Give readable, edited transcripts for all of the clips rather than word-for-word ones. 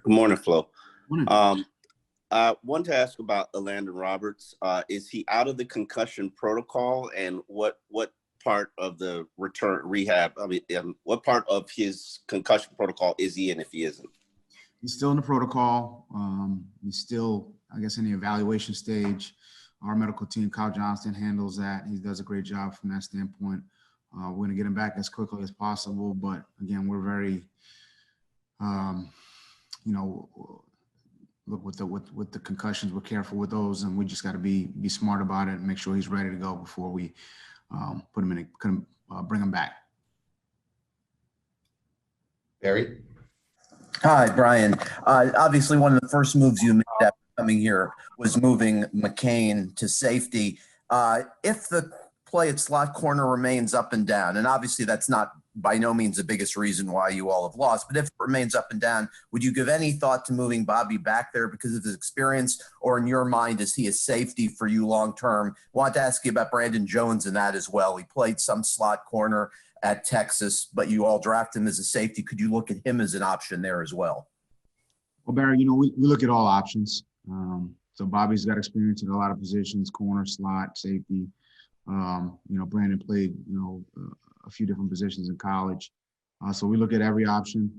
Good morning, Flo. Morning. I want to ask about Elandon Roberts. Is he out of the concussion protocol, and what part of the return rehab? What part of his concussion protocol is he in if he isn't? He's still in the protocol. He's still, I guess, in the evaluation stage. Our medical team, Kyle Johnston, handles that. He does a great job from that standpoint. We're going to get him back as quickly as possible, but again, we're very, look with the concussions, we're careful with those, and we just got to be smart about it and make sure he's ready to go before we put him in, bring him back. Barry? Hi, Brian. Obviously, one of the first moves you made after coming here was moving McCain to safety. If the play at slot corner remains up and down, and obviously that's not by no means the biggest reason why you all have lost, but if it remains up and down, would you give any thought to moving Bobby back there because of his experience, or in your mind, is he a safety for you long-term? Wanted to ask you about Brandon Jones and that as well. He played some slot corner at Texas, but you all drafted him as a safety. Could you look at him as an option there as well? Well, Barry, we look at all options. So Bobby's got experience in a lot of positions, corner, slot, safety. Brandon played, a few different positions in college. So we look at every option.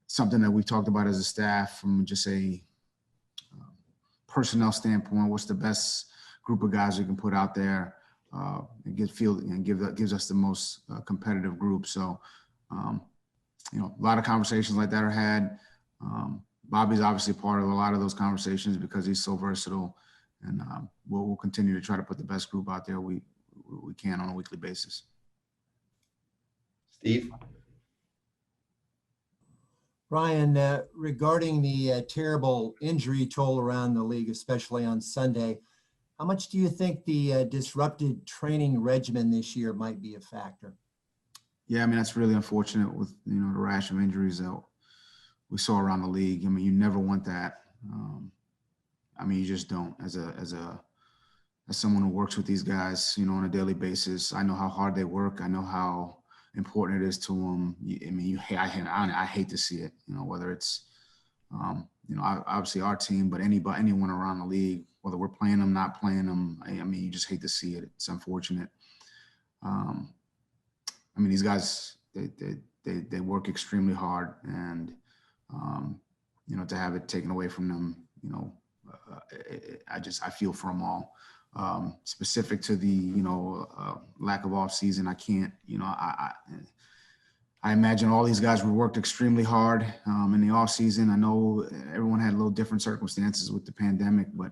Something that we've talked about as a staff from just a personnel standpoint, what's the best group of guys we can put out there and gives us the most competitive group. So, a lot of conversations like that are had. Bobby's obviously part of a lot of those conversations because he's so versatile, and we'll continue to try to put the best group out there we can on a weekly basis. Steve? Brian, regarding the terrible injury toll around the league, especially on Sunday, how much do you think the disrupted training regimen this year might be a factor? Yeah, that's really unfortunate with, the rash of injuries that we saw around the league. You never want that. You just don't. As someone who works with these guys, on a daily basis, I know how hard they work. I know how important it is to them. I hate to see it. Whether it's, obviously our team, but anyone around the league, whether we're playing them, not playing them. You just hate to see it. It's unfortunate. These guys, they work extremely hard, and to have it taken away from them, I feel for them all. Specific to the lack of off season, I can't. I imagine all these guys worked extremely hard in the off season. I know everyone had a little different circumstances with the pandemic, but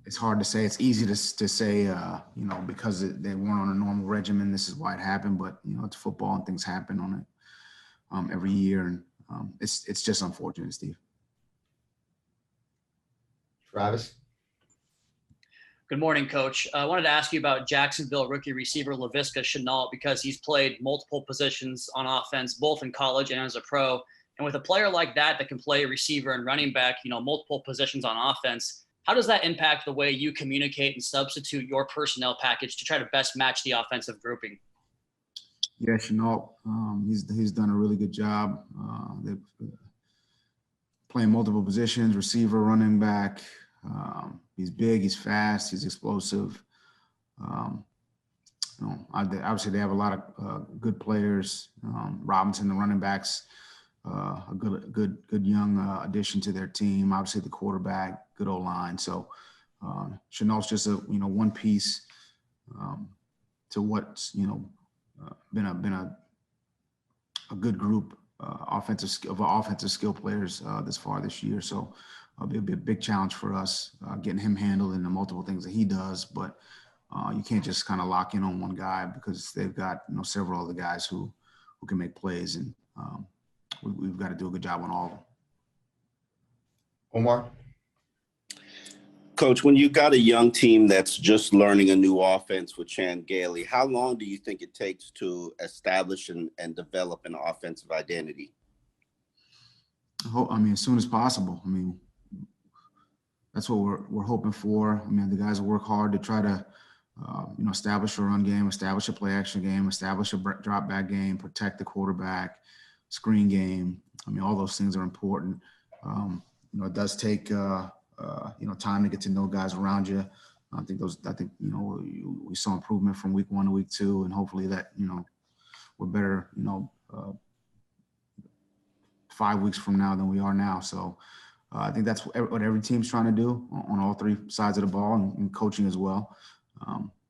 it's hard to say. It's easy to say, because they weren't on a normal regimen, this is why it happened. But it's football and things happen on it every year, and it's just unfortunate, Steve. Travis? Good morning, Coach. I wanted to ask you about Jacksonville rookie receiver Laviska Shenault, because he's played multiple positions on offense, both in college and as a pro. And with a player like that can play receiver and running back, multiple positions on offense, how does that impact the way you communicate and substitute your personnel package to try to best match the offensive grouping? Yeah, Shenault, he's done a really good job. They're playing multiple positions, receiver, running back. He's big, he's fast, he's explosive. Obviously they have a lot of good players. Robinson, the running backs, a good young addition to their team. Obviously the quarterback, good O-line. So Shenault's just one piece to what's been a good group offensive skill players this far this year. So it'll be a big challenge for us getting him handled in the multiple things that he does. But you can't just kind of lock in on one guy, because they've got several other guys who can make plays, and we've got to do a good job on all of them. Omar? Coach, when you got a young team that's just learning a new offense with Chan Gailey, how long do you think it takes to establish and develop an offensive identity? As soon as possible. That's what we're hoping for. The guys will work hard to try to establish a run game, establish a play action game, establish a drop back game, protect the quarterback, screen game. I mean, all those things are important. It does take, time to get to know guys around you. I think we saw improvement from week 1 to week 2, and hopefully that, we're better, 5 weeks from now than we are now. So I think that's what every team's trying to do on all 3 sides of the ball, and coaching as well.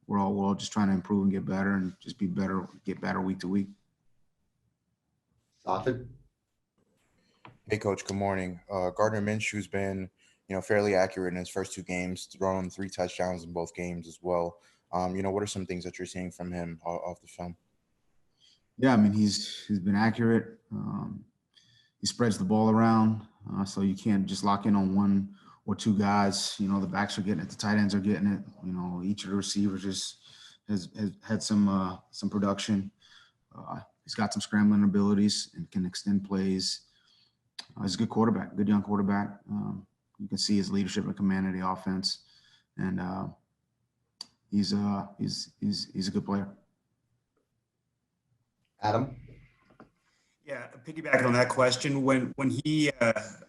We're all just trying to improve and get better, and just be better, get better week to week. Safid? Hey, Coach. Good morning. Gardner Minshew's been, fairly accurate in his first 2 games, thrown 3 touchdowns in both games as well. What are some things that you're seeing from him off the film? Yeah, I mean, he's been accurate. He spreads the ball around, so you can't just lock in on 1 or 2 guys. The backs are getting it, the tight ends are getting it. Each of the receivers has had some production. He's got some scrambling abilities and can extend plays. He's a good quarterback, good young quarterback. You can see his leadership and command of the offense, and he's a good player. Adam? Yeah, piggybacking on that question, when he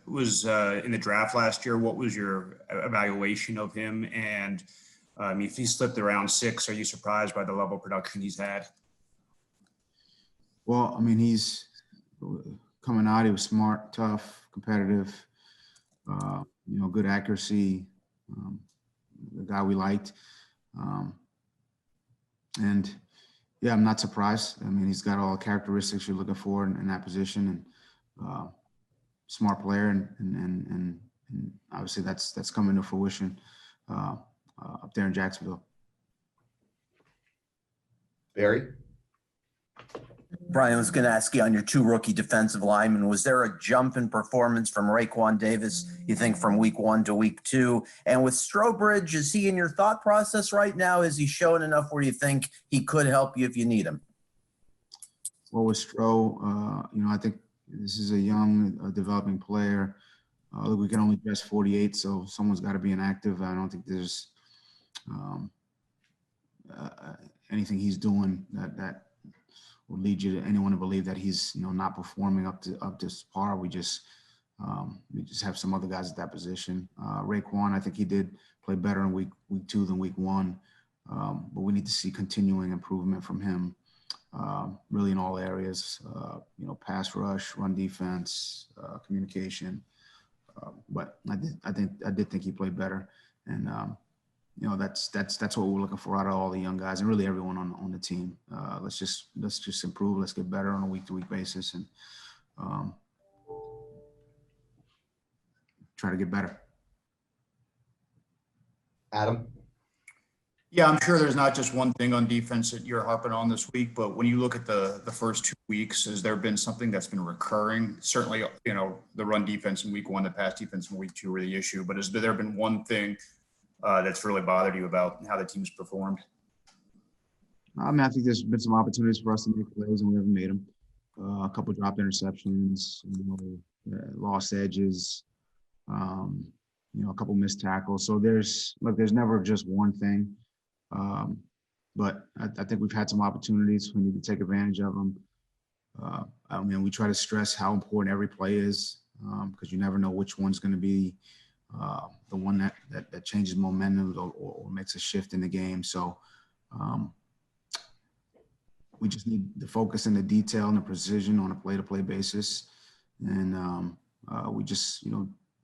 was in the draft last year, what was your evaluation of him? And if he slipped around 6, are you surprised by the level of production he's had? Well, I mean, he's coming out. He was smart, tough, competitive. Good accuracy. The guy we liked, and. Yeah, I'm not surprised. I mean, he's got all the characteristics you're looking for in that position, and smart player, and obviously that's coming to fruition up there in Jacksonville. Barry? Brian, I was going to ask you on your 2 rookie defensive linemen, was there a jump in performance from Raekwon Davis, you think, from week 1 to week 2? And with Strobridge, is he in your thought process right now? Is he showing enough where you think he could help you if you need him? Well, with Stro, I think this is a young, developing player. Look, we can only dress 48, so someone's got to be inactive. I don't think there's anything he's doing that would lead you to anyone to believe that he's not performing up to par. We just have some other guys at that position. Raekwon, I think he did play better in week 2 than week 1, but we need to see continuing improvement from him, really in all areas. Pass rush, run defense, communication. But I did think he played better, and that's what we're looking for out of all the young guys and really everyone on the team. Let's just improve. Let's get better on a week-to-week basis, and try to get better. Adam? Yeah, I'm sure there's not just one thing on defense that you're harping on this week, but when you look at the first 2 weeks, has there been something that's been recurring? Certainly, the run defense in week 1, the pass defense in week 2 were the issue, but has there been one thing that's really bothered you about how the team's performed? I mean, I think there's been some opportunities for us to make plays, and we haven't made them. A couple of dropped interceptions, lost edges, a couple missed tackles. So there's never just one thing. But I think we've had some opportunities. We need to take advantage of them. I mean, we try to stress how important every play is, because you never know which one's going to be the one that changes momentum or makes a shift in the game. So we just need the focus and the detail and the precision on a play-to-play basis. And we just,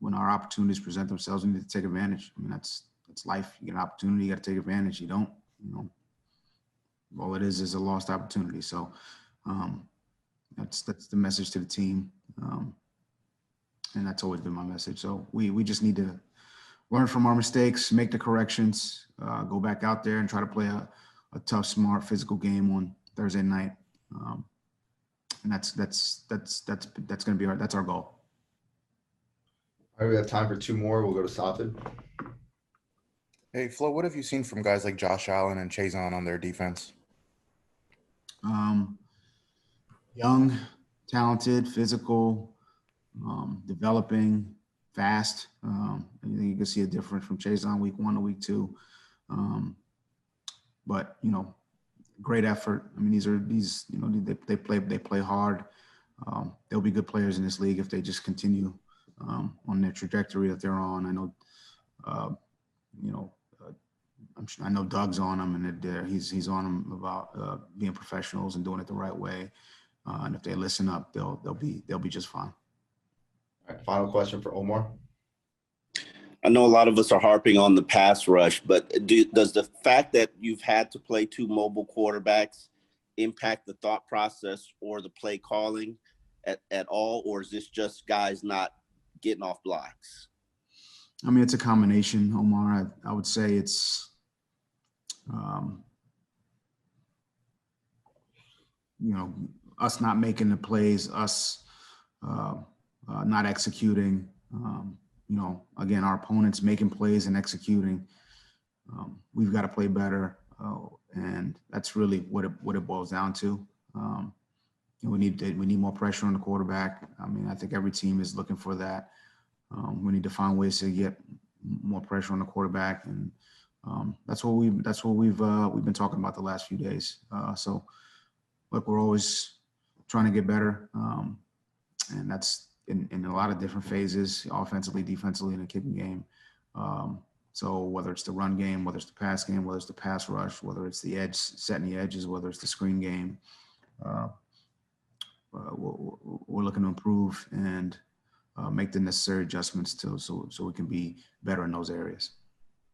when our opportunities present themselves, we need to take advantage. I mean, that's life. You get an opportunity, you got to take advantage. You don't, all it is a lost opportunity. So that's the message to the team. And that's always been my message. So we just need to learn from our mistakes, make the corrections, go back out there and try to play a tough, smart, physical game on Thursday night. And that's going to be that's our goal. All right, we have time for 2 more. We'll go to Safid. Hey, Flo, what have you seen from guys like Josh Allen and Chazon on their defense? Young, talented, physical, developing, fast. I think you can see a difference from Chazon week 1 to week 2. But, you know, great effort. I mean, these you know, they play hard. They'll be good players in this league if they just continue on their trajectory that they're on. I know, you know, I know Doug's on them, and he's on them about being professionals and doing it the right way. And if they listen up, they'll be just fine. All right, final question for Omar. I know a lot of us are harping on the pass rush, but does the fact that you've had to play two mobile quarterbacks impact the thought process or the play calling at all, or is this just guys not getting off blocks? I mean, it's a combination, Omar. I would say it's, you know, us not making the plays, us not executing. You know, again, our opponents making plays and executing. We've got to play better, and that's really what it boils down to. We need more pressure on the quarterback. I mean, I think every team is looking for that. We need to find ways to get more pressure on the quarterback, and that's what we've been talking about the last few days. So, look, we're always trying to get better, and that's in a lot of different phases, offensively, defensively, in the kicking game. So whether it's the run game, whether it's the pass game, whether it's the pass rush, whether it's the edge, setting the edges, whether it's the screen game, we're looking to improve and make the necessary adjustments so we can be better in those areas.